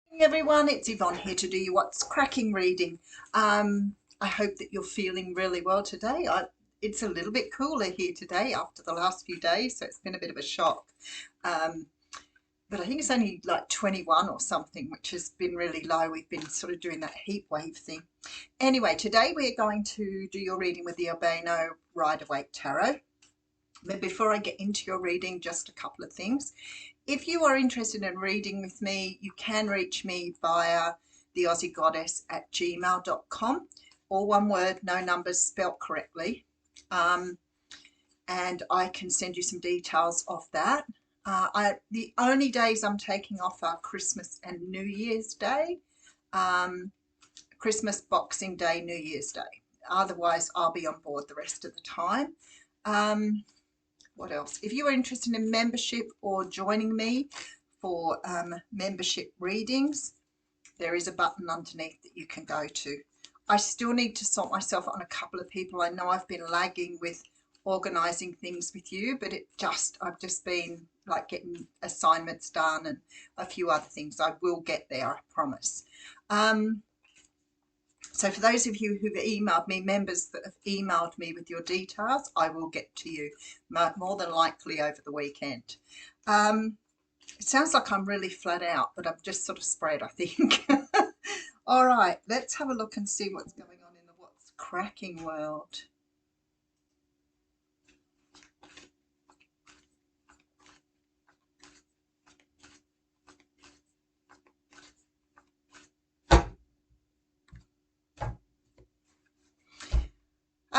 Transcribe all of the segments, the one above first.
Hey everyone, it's Yvonne here to do you what's cracking reading. I hope that you're feeling really well today. It's a little bit cooler here today after the last few days, so it's been a bit of a shock. Um, but I think it's only like 21 or something, which has been really low. We've been sort of doing that heat wave thing. Anyway, today we're going to do your reading with the Albino Rider-Waite Tarot. But before I get into your reading, just a couple of things. If you are interested in reading with me, you can reach me via theaussiegoddess@gmail.com, all one word, no numbers, spelt correctly. Um, and I can send you some details of that. The only days I'm taking off are Christmas and New Year's Day, um, Christmas, Boxing Day, New Year's Day. Otherwise, I'll be on board the rest of the time. What else? If you are interested in membership or joining me for membership readings, there is a button underneath that you can go to. I still need to sort myself on a couple of people. I know I've been lagging with organising things with you, but I've just been like getting assignments done and a few other things. I will get there, I promise. So for those of you who've emailed me, members that have emailed me with your details, I will get to you more than likely over the weekend. It sounds like I'm really flat out, but I'm just sort of spread, I think. All right, let's have a look and see what's going on in the what's cracking world.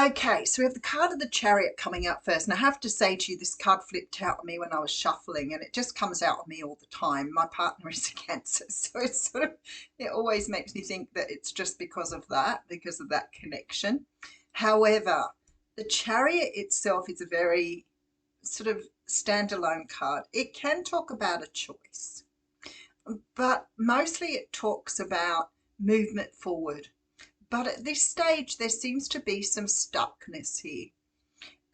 Okay, so we have the card of the Chariot coming out first. And I have to say to you, this card flipped out on me when I was shuffling, and it just comes out on me all the time. My partner is a Cancer, so it always makes me think that it's just because of that connection. However, the Chariot itself is a very sort of standalone card. It can talk about a choice, but mostly it talks about movement forward. But at this stage, there seems to be some stuckness here.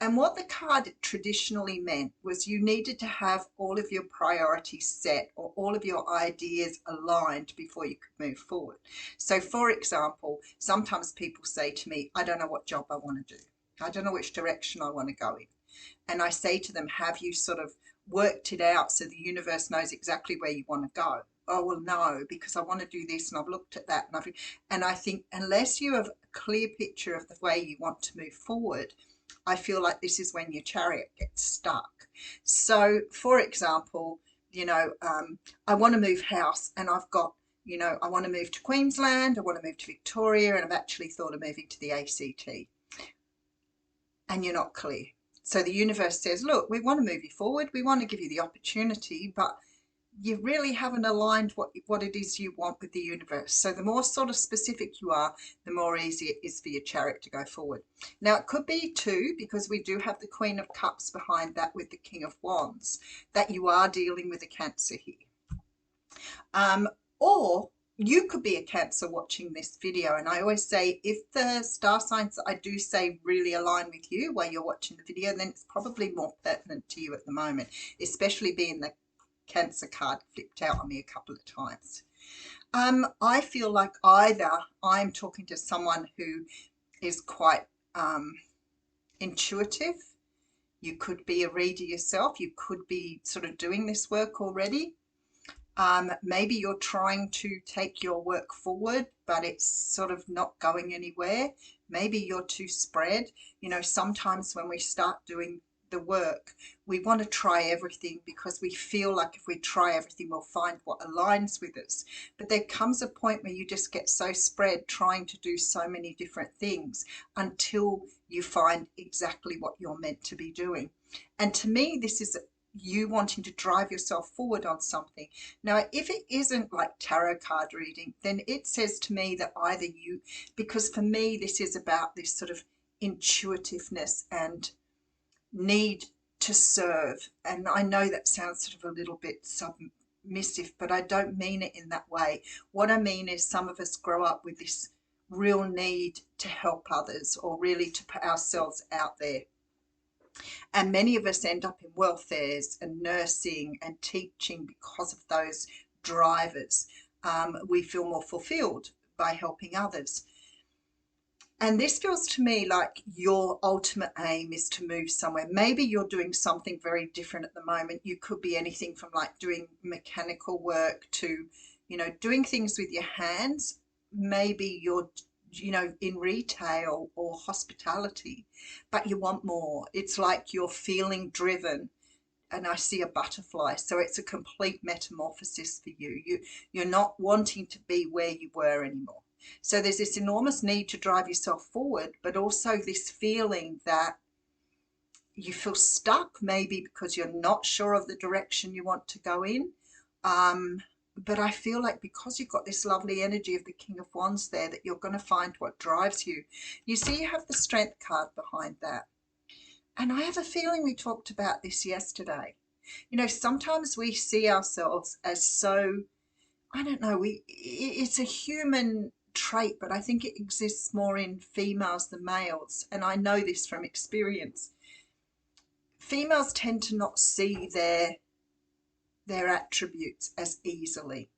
And what the card traditionally meant was you needed to have all of your priorities set or all of your ideas aligned before you could move forward. So, for example, sometimes people say to me, I don't know what job I want to do. I don't know which direction I want to go in. And I say to them, have you sort of worked it out so the universe knows exactly where you want to go? Oh, well, no, because I want to do this and I've looked at that. And I think unless you have a clear picture of the way you want to move forward, I feel like this is when your Chariot gets stuck. So, for example, I want to move house and I've got, I want to move to Queensland, I want to move to Victoria, and I've actually thought of moving to the ACT. And you're not clear. So the universe says, look, we want to move you forward. We want to give you the opportunity, but you really haven't aligned what it is you want with the universe. So the more sort of specific you are, the more easy it is for your Chariot to go forward. Now, it could be too, because we do have the Queen of Cups behind that with the King of Wands, that you are dealing with a Cancer here. Or you could be a Cancer watching this video. And I always say, if the star signs that I do say really align with you while you're watching the video, then it's probably more pertinent to you at the moment, especially being the Cancer card flipped out on me a couple of times. I feel like either I'm talking to someone who is quite intuitive. You could be a reader yourself. You could be sort of doing this work already. Maybe you're trying to take your work forward, but it's sort of not going anywhere. Maybe you're too spread. Sometimes when we start doing the work, we want to try everything because we feel like if we try everything, we'll find what aligns with us. But there comes a point where you just get so spread trying to do so many different things until you find exactly what you're meant to be doing. And to me, this is you wanting to drive yourself forward on something. Now, if it isn't like tarot card reading, then it says to me that either you, because for me, this is about this sort of intuitiveness and need to serve. And I know that sounds sort of a little bit submissive, but I don't mean it in that way. What I mean is some of us grow up with this real need to help others or really to put ourselves out there. And many of us end up in welfares and nursing and teaching because of those drivers. we feel more fulfilled by helping others. And this feels to me like your ultimate aim is to move somewhere. Maybe you're doing something very different at the moment. You could be anything from like doing mechanical work to, doing things with your hands. Maybe you're, in retail or hospitality, but you want more. It's like you're feeling driven. And I see a butterfly. So it's a complete metamorphosis for you. You're not wanting to be where you were anymore. So there's this enormous need to drive yourself forward, but also this feeling that you feel stuck, maybe because you're not sure of the direction you want to go in. But I feel like because you've got this lovely energy of the King of Wands there, that you're going to find what drives you. You see, you have the Strength card behind that. And I have a feeling we talked about this yesterday. Sometimes we see ourselves as so, I don't know, it's a human trait, but I think it exists more in females than males. And I know this from experience. Females tend to not see their attributes as easily,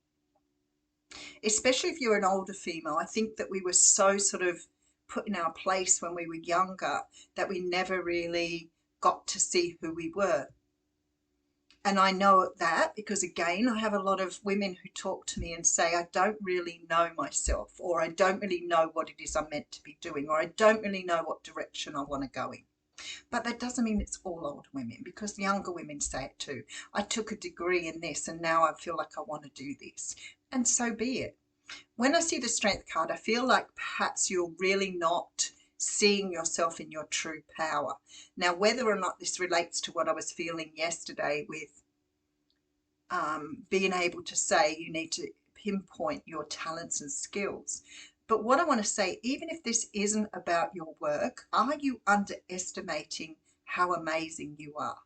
especially if you're an older female. I think that we were so sort of put in our place when we were younger that we never really got to see who we were. And I know that because, again, I have a lot of women who talk to me and say, I don't really know myself, or I don't really know what it is I'm meant to be doing, or I don't really know what direction I want to go in. But that doesn't mean it's all older women, because younger women say it too. I took a degree in this and now I feel like I want to do this. And so be it. When I see the Strength card, I feel like perhaps you're really not seeing yourself in your true power. Now, whether or not this relates to what I was feeling yesterday with being able to say you need to pinpoint your talents and skills. But what I want to say, even if this isn't about your work, are you underestimating how amazing you are?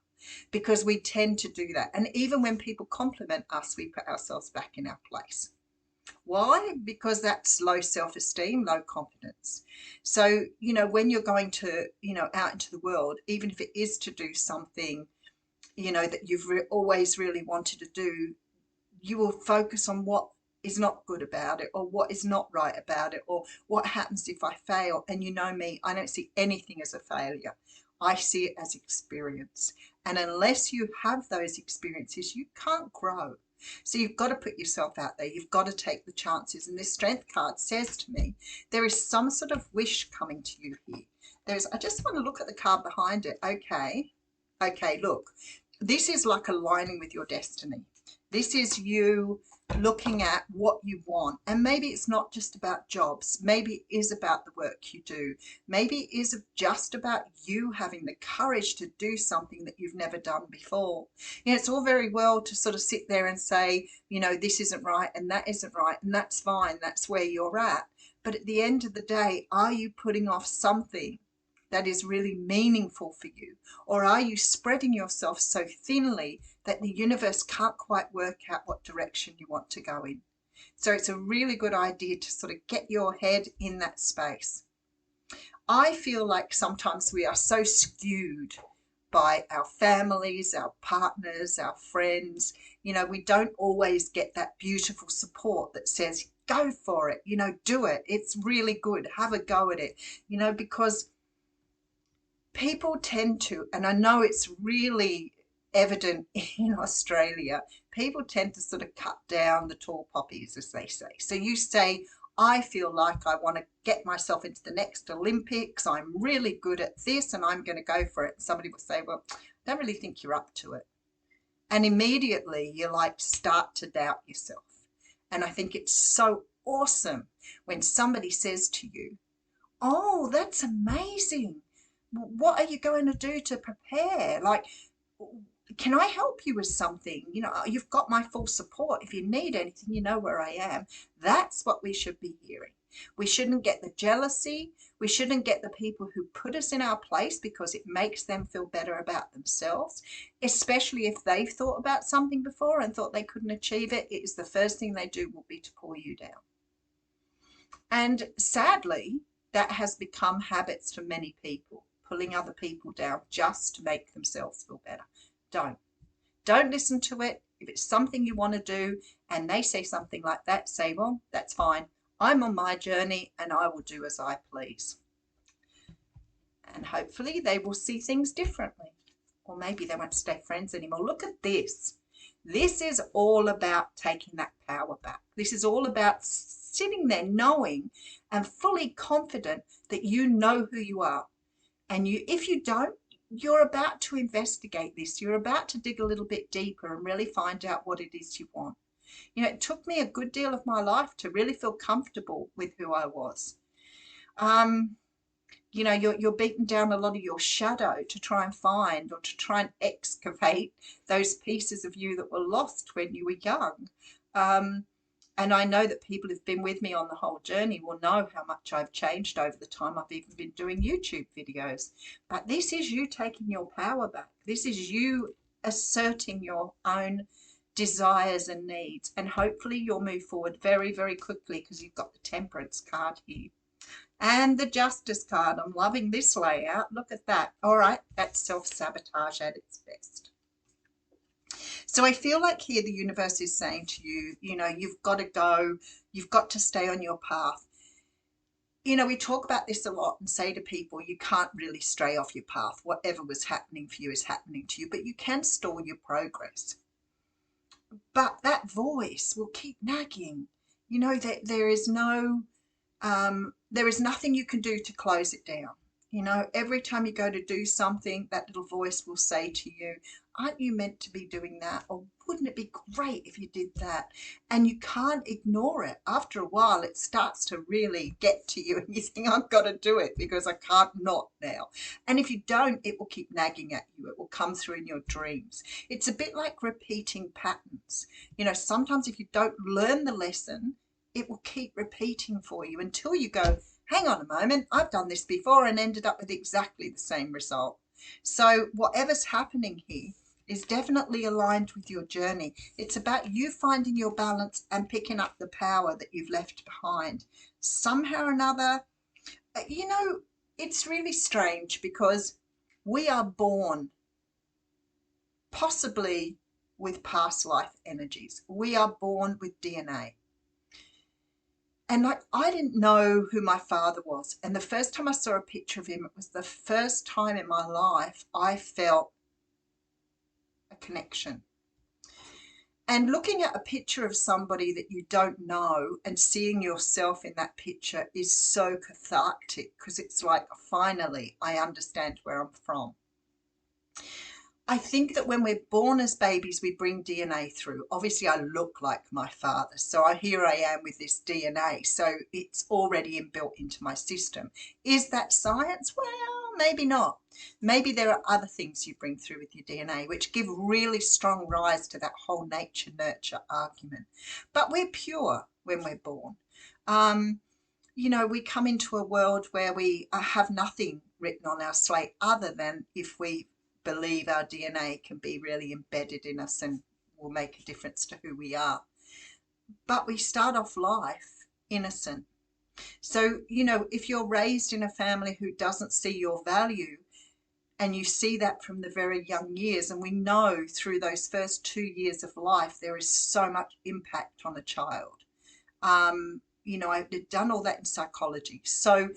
Because we tend to do that. And even when people compliment us, we put ourselves back in our place. Why? Because that's low self-esteem, low confidence. So, when you're going to, out into the world, even if it is to do something, that you've always really wanted to do, you will focus on what is not good about it, or what is not right about it, or what happens if I fail. And you know me, I don't see anything as a failure. I see it as experience. And unless you have those experiences, you can't grow. So you've got to put yourself out there. You've got to take the chances. And this Strength card says to me, there is some sort of wish coming to you here. I just want to look at the card behind it. Okay, look, this is like aligning with your destiny. This is you looking at what you want. And maybe it's not just about jobs. Maybe it is about the work you do. Maybe it is just about you having the courage to do something that you've never done before. It's all very well to sort of sit there and say, this isn't right and that isn't right, and that's fine. That's where you're at. But at the end of the day, are you putting off something that is really meaningful for you? Or are you spreading yourself so thinly that the universe can't quite work out what direction you want to go in? So it's a really good idea to sort of get your head in that space. I feel like sometimes we are so skewed by our families, our partners, our friends. We don't always get that beautiful support that says, go for it, do it. It's really good. Have a go at it, because people tend to, and I know it's really evident in Australia, people tend to sort of cut down the tall poppies, as they say. So you say, I feel like I want to get myself into the next Olympics. I'm really good at this and I'm going to go for it. And somebody will say, well, I don't really think you're up to it. And immediately you start to doubt yourself. And I think it's so awesome when somebody says to you, oh, that's amazing. What are you going to do to prepare? Can I help you with something? You've got my full support. If you need anything, you know where I am. That's what we should be hearing. We shouldn't get the jealousy. We shouldn't get the people who put us in our place because it makes them feel better about themselves, especially if they've thought about something before and thought they couldn't achieve it. It is the first thing they do will be to pull you down. And sadly, that has become habits for many people, pulling other people down just to make themselves feel better. Don't listen to it. If it's something you want to do and they say something like that, say, well, that's fine. I'm on my journey and I will do as I please. And hopefully they will see things differently. Or maybe they won't stay friends anymore. Look at this. This is all about taking that power back. This is all about sitting there knowing and fully confident that you know who you are. And if you don't, you're about to investigate this. You're about to dig a little bit deeper and really find out what it is you want. You know, it took me a good deal of my life to really feel comfortable with who I was. You know, you're beating down a lot of your shadow to try and find or to try and excavate those pieces of you that were lost when you were young. And I know that people who've been with me on the whole journey will know how much I've changed over the time I've even been doing YouTube videos. But this is you taking your power back. This is you asserting your own desires and needs. And hopefully you'll move forward very, very quickly because you've got the Temperance card here. And the Justice card. I'm loving this layout. Look at that. All right, that's self-sabotage at its best. So I feel like here the universe is saying to you, you know, you've got to go, you've got to stay on your path. You know, we talk about this a lot and say to people, you can't really stray off your path. Whatever was happening for you is happening to you, but you can stall your progress. But that voice will keep nagging. You know, that there is nothing you can do to close it down. You know, every time you go to do something, that little voice will say to you, aren't you meant to be doing that? Or wouldn't it be great if you did that? And you can't ignore it. After a while, it starts to really get to you and you think, I've got to do it because I can't not now. And if you don't, it will keep nagging at you. It will come through in your dreams. It's a bit like repeating patterns. You know, sometimes if you don't learn the lesson, it will keep repeating for you until you go, hang on a moment, I've done this before and ended up with exactly the same result. So whatever's happening here is definitely aligned with your journey. It's about you finding your balance and picking up the power that you've left behind. Somehow or another, you know, it's really strange because we are born possibly with past life energies. We are born with DNA. And like, I didn't know who my father was. And the first time I saw a picture of him, it was the first time in my life I felt a connection. And looking at a picture of somebody that you don't know and seeing yourself in that picture is so cathartic because it's like, finally, I understand where I'm from. I think that when we're born as babies, we bring DNA through. Obviously, I look like my father. So here I am with this DNA. So it's already inbuilt into my system. Is that science? Well, maybe not. Maybe there are other things you bring through with your DNA, which give really strong rise to that whole nature-nurture argument. But we're pure when we're born. You know, we come into a world where we have nothing written on our slate other than if we believe our DNA can be really embedded in us and will make a difference to who we are. But we start off life innocent. So, you know, if you're raised in a family who doesn't see your value, and you see that from the very young years, and we know through those first 2 years of life, there is so much impact on a child. You know, I've done all that in psychology. So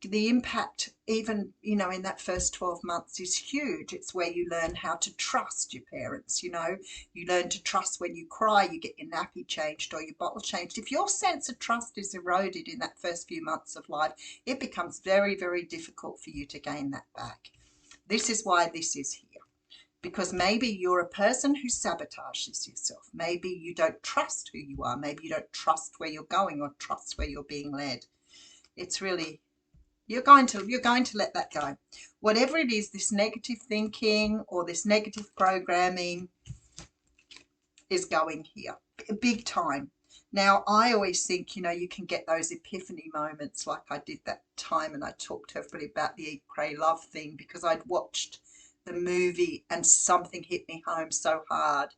the impact, even, you know, in that first 12 months is huge. It's where you learn how to trust your parents. You know, you learn to trust when you cry, you get your nappy changed or your bottle changed. If your sense of trust is eroded in that first few months of life, it becomes very, very difficult for you to gain that back. This is why this is here. Because maybe you're a person who sabotages yourself. Maybe you don't trust who you are. Maybe you don't trust where you're going or trust where you're being led. It's really, you're going to let that go. Whatever it is, this negative thinking or this negative programming is going here, big time. Now, I always think, you know, you can get those epiphany moments like I did that time, and I talked to everybody about the Eat, Pray, Love thing because I'd watched the movie and something hit me home so hard.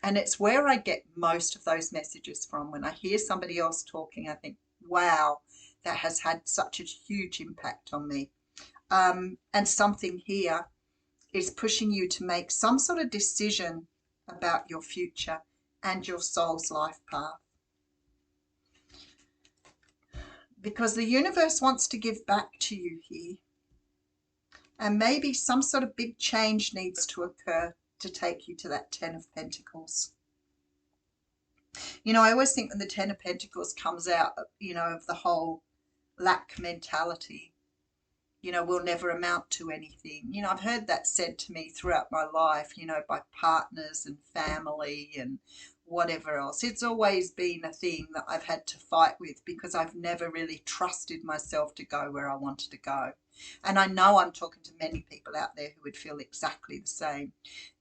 And it's where I get most of those messages from. When I hear somebody else talking, I think, wow, that has had such a huge impact on me. And something here is pushing you to make some sort of decision about your future and your soul's life path. Because the universe wants to give back to you here. And maybe some sort of big change needs to occur to take you to that Ten of Pentacles. You know, I always think when the Ten of Pentacles comes out, you know, of the whole lack mentality, you know, will never amount to anything. You know, I've heard that said to me throughout my life, you know, by partners and family and whatever else. It's always been a thing that I've had to fight with because I've never really trusted myself to go where I wanted to go. And I know I'm talking to many people out there who would feel exactly the same.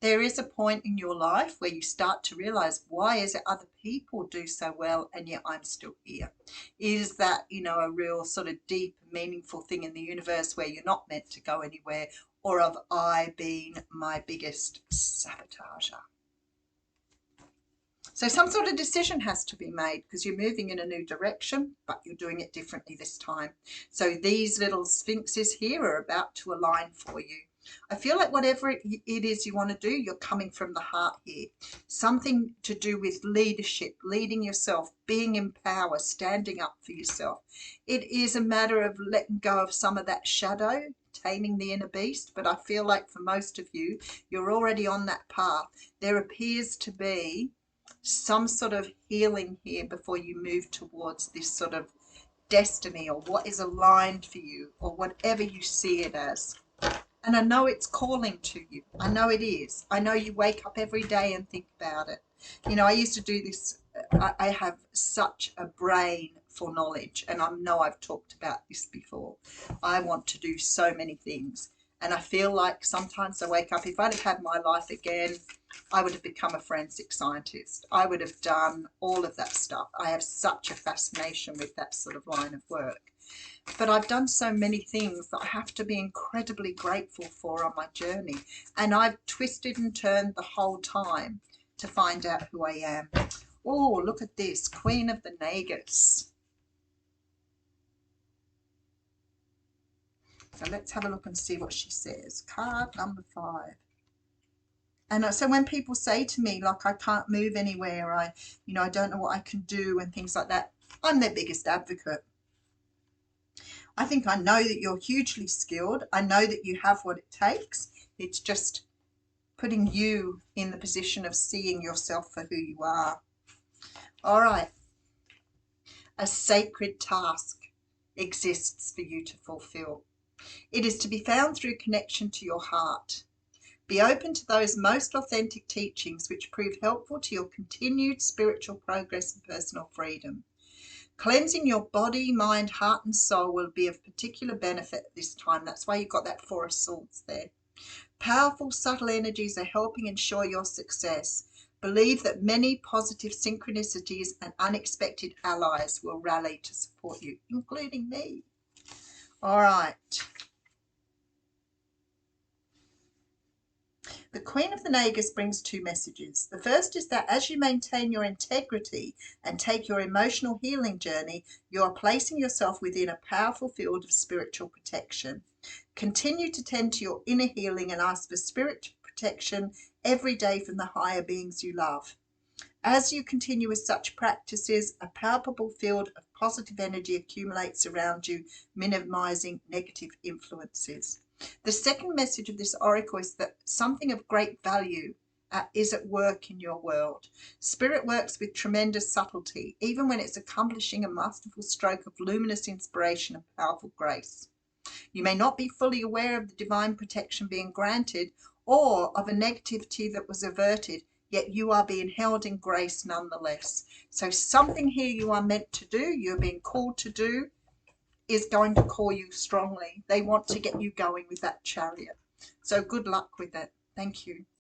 There is a point in your life where you start to realize, why is it other people do so well and yet I'm still here? Is that, you know, a real sort of deep, meaningful thing in the universe where you're not meant to go anywhere? Or have I been my biggest sabotager? So some sort of decision has to be made because you're moving in a new direction, but you're doing it differently this time. So these little sphinxes here are about to align for you. I feel like whatever it is you want to do, you're coming from the heart here. Something to do with leadership, leading yourself, being in power, standing up for yourself. It is a matter of letting go of some of that shadow, taming the inner beast. But I feel like for most of you, you're already on that path. There appears to be some sort of healing here before you move towards this sort of destiny or what is aligned for you or whatever you see it as. And I know it's calling to you. I know it is. I know you wake up every day and think about it. You know, I used to do this. I have such a brain for knowledge, and I know I've talked about this before. I want to do so many things. And I feel like sometimes I wake up, if I'd have had my life again, I would have become a forensic scientist. I would have done all of that stuff. I have such a fascination with that sort of line of work. But I've done so many things that I have to be incredibly grateful for on my journey. And I've twisted and turned the whole time to find out who I am. Oh, look at this, Queen of the Nagus. So let's have a look and see what she says. Card number 5. And so when people say to me, like, I can't move anywhere, I don't know what I can do and things like that, I'm their biggest advocate. I think I know that you're hugely skilled. I know that you have what it takes. It's just putting you in the position of seeing yourself for who you are. All right. A sacred task exists for you to fulfill. It is to be found through connection to your heart. Be open to those most authentic teachings which prove helpful to your continued spiritual progress and personal freedom. Cleansing your body, mind, heart, and soul will be of particular benefit at this time. That's why you've got that 4 of Swords there. Powerful, subtle energies are helping ensure your success. Believe that many positive synchronicities and unexpected allies will rally to support you, including me. All right. The Queen of the Nagus brings 2 messages. The first is that as you maintain your integrity and take your emotional healing journey, you are placing yourself within a powerful field of spiritual protection. Continue to tend to your inner healing and ask for spiritual protection every day from the higher beings you love. As you continue with such practices, a palpable field of positive energy accumulates around you, minimizing negative influences. The second message of this oracle is that something of great value is at work in your world. Spirit works with tremendous subtlety, even when it's accomplishing a masterful stroke of luminous inspiration and powerful grace. You may not be fully aware of the divine protection being granted or of a negativity that was averted, yet you are being held in grace nonetheless. So something here you are meant to do, you're being called to do, is going to call you strongly. They want to get you going with that Chariot. So good luck with it. Thank you.